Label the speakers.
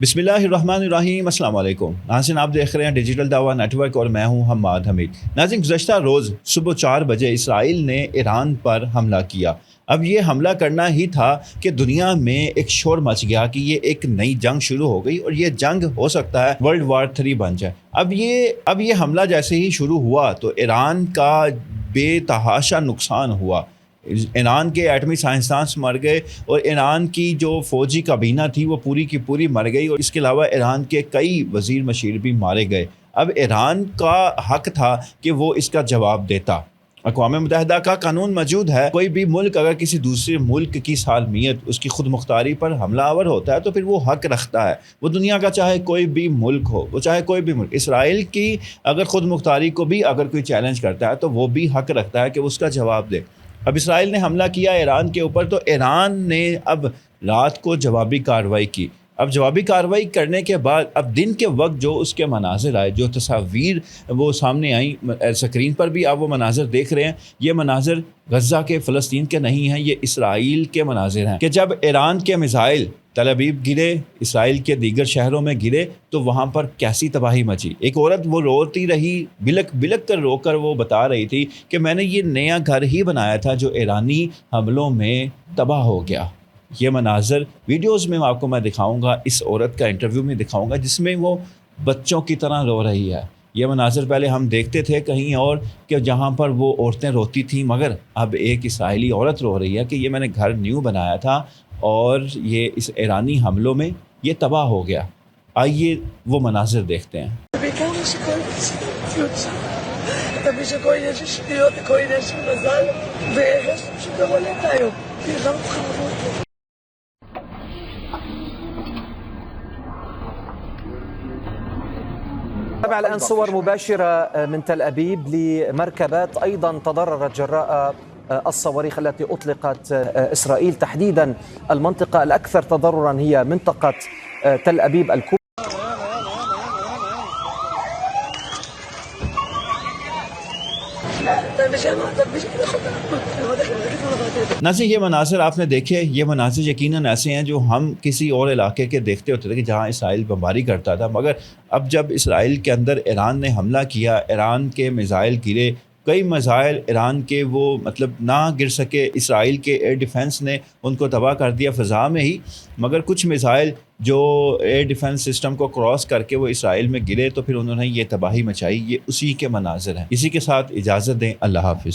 Speaker 1: بسم اللہ الرحمن الرحیم، السلام علیکم ناظرین، آپ دیکھ رہے ہیں ڈیجیٹل دعویٰ نیٹ ورک اور میں ہوں حماد حمید۔ ناظرین، گزشتہ روز صبح 4 بجے اسرائیل نے ایران پر حملہ کیا۔ اب یہ حملہ کرنا ہی تھا کہ دنیا میں ایک شور مچ گیا کہ یہ ایک نئی جنگ شروع ہو گئی اور یہ جنگ ہو سکتا ہے ورلڈ وار 3 بن جائے۔ اب یہ حملہ جیسے ہی شروع ہوا تو ایران کا بے تحاشا نقصان ہوا۔ ایران کے ایٹمی سائنسدان مر گئے اور ایران کی جو فوجی کابینہ تھی وہ پوری کی پوری مر گئی، اور اس کے علاوہ ایران کے کئی وزیر مشیر بھی مارے گئے۔ اب ایران کا حق تھا کہ وہ اس کا جواب دیتا۔ اقوام متحدہ کا قانون موجود ہے، کوئی بھی ملک اگر کسی دوسرے ملک کی سالمیت، اس کی خود مختاری پر حملہ آور ہوتا ہے تو پھر وہ حق رکھتا ہے، وہ دنیا کا چاہے کوئی بھی ملک ہو، وہ چاہے کوئی بھی ملک، اسرائیل کی اگر خود مختاری کو بھی اگر کوئی چیلنج کرتا ہے تو وہ بھی حق رکھتا ہے کہ اس کا جواب دے۔ اب اسرائیل نے حملہ کیا ایران کے اوپر، تو ایران نے اب رات کو جوابی کارروائی کی۔ اب جوابی کارروائی کرنے کے بعد اب دن کے وقت جو اس کے مناظر آئے، جو تصاویر وہ سامنے آئیں، اسکرین پر بھی آپ وہ مناظر دیکھ رہے ہیں، یہ مناظر غزہ کے، فلسطین کے نہیں ہیں، یہ اسرائیل کے مناظر ہیں کہ جب ایران کے میزائل تل ابیب گرے، اسرائیل کے دیگر شہروں میں گرے تو وہاں پر کیسی تباہی مچی۔ ایک عورت وہ روتی رہی، بلک بلک کر رو کر وہ بتا رہی تھی کہ میں نے یہ نیا گھر ہی بنایا تھا جو ایرانی حملوں میں تباہ ہو گیا۔ یہ مناظر ویڈیوز میں آپ کو میں دکھاؤں گا، اس عورت کا انٹرویو میں دکھاؤں گا جس میں وہ بچوں کی طرح رو رہی ہے۔ یہ مناظر پہلے ہم دیکھتے تھے کہیں اور کہ جہاں پر وہ عورتیں روتی تھیں، مگر اب ایک اسرائیلی عورت رو رہی ہے کہ یہ میں نے گھر نیو بنایا تھا اور یہ اس ایرانی حملوں میں یہ تباہ ہو گیا۔ آئیے وہ مناظر دیکھتے ہیں۔
Speaker 2: تابع الآن صور مباشرة من تل أبيب لمركبات أيضا تضررت جراء الصواريخ التي أطلقت إسرائيل، تحديدا المنطقة الأكثر تضررا هي منطقة تل أبيب الكبرى.
Speaker 1: ناظرین، یہ مناظر آپ نے دیکھے، یہ مناظر یقیناً ایسے ہیں جو ہم کسی اور علاقے کے دیکھتے ہوتے تھے کہ جہاں اسرائیل بمباری کرتا تھا، مگر اب جب اسرائیل کے اندر ایران نے حملہ کیا، ایران کے میزائل گرے، کئی میزائل ایران کے وہ نہ گر سکے، اسرائیل کے ایئر ڈیفنس نے ان کو تباہ کر دیا فضا میں ہی، مگر کچھ میزائل جو ایئر ڈیفنس سسٹم کو کراس کر کے وہ اسرائیل میں گرے تو پھر انہوں نے یہ تباہی مچائی۔ یہ اسی کے مناظر ہیں۔ اسی کے ساتھ اجازت دیں، اللہ حافظ۔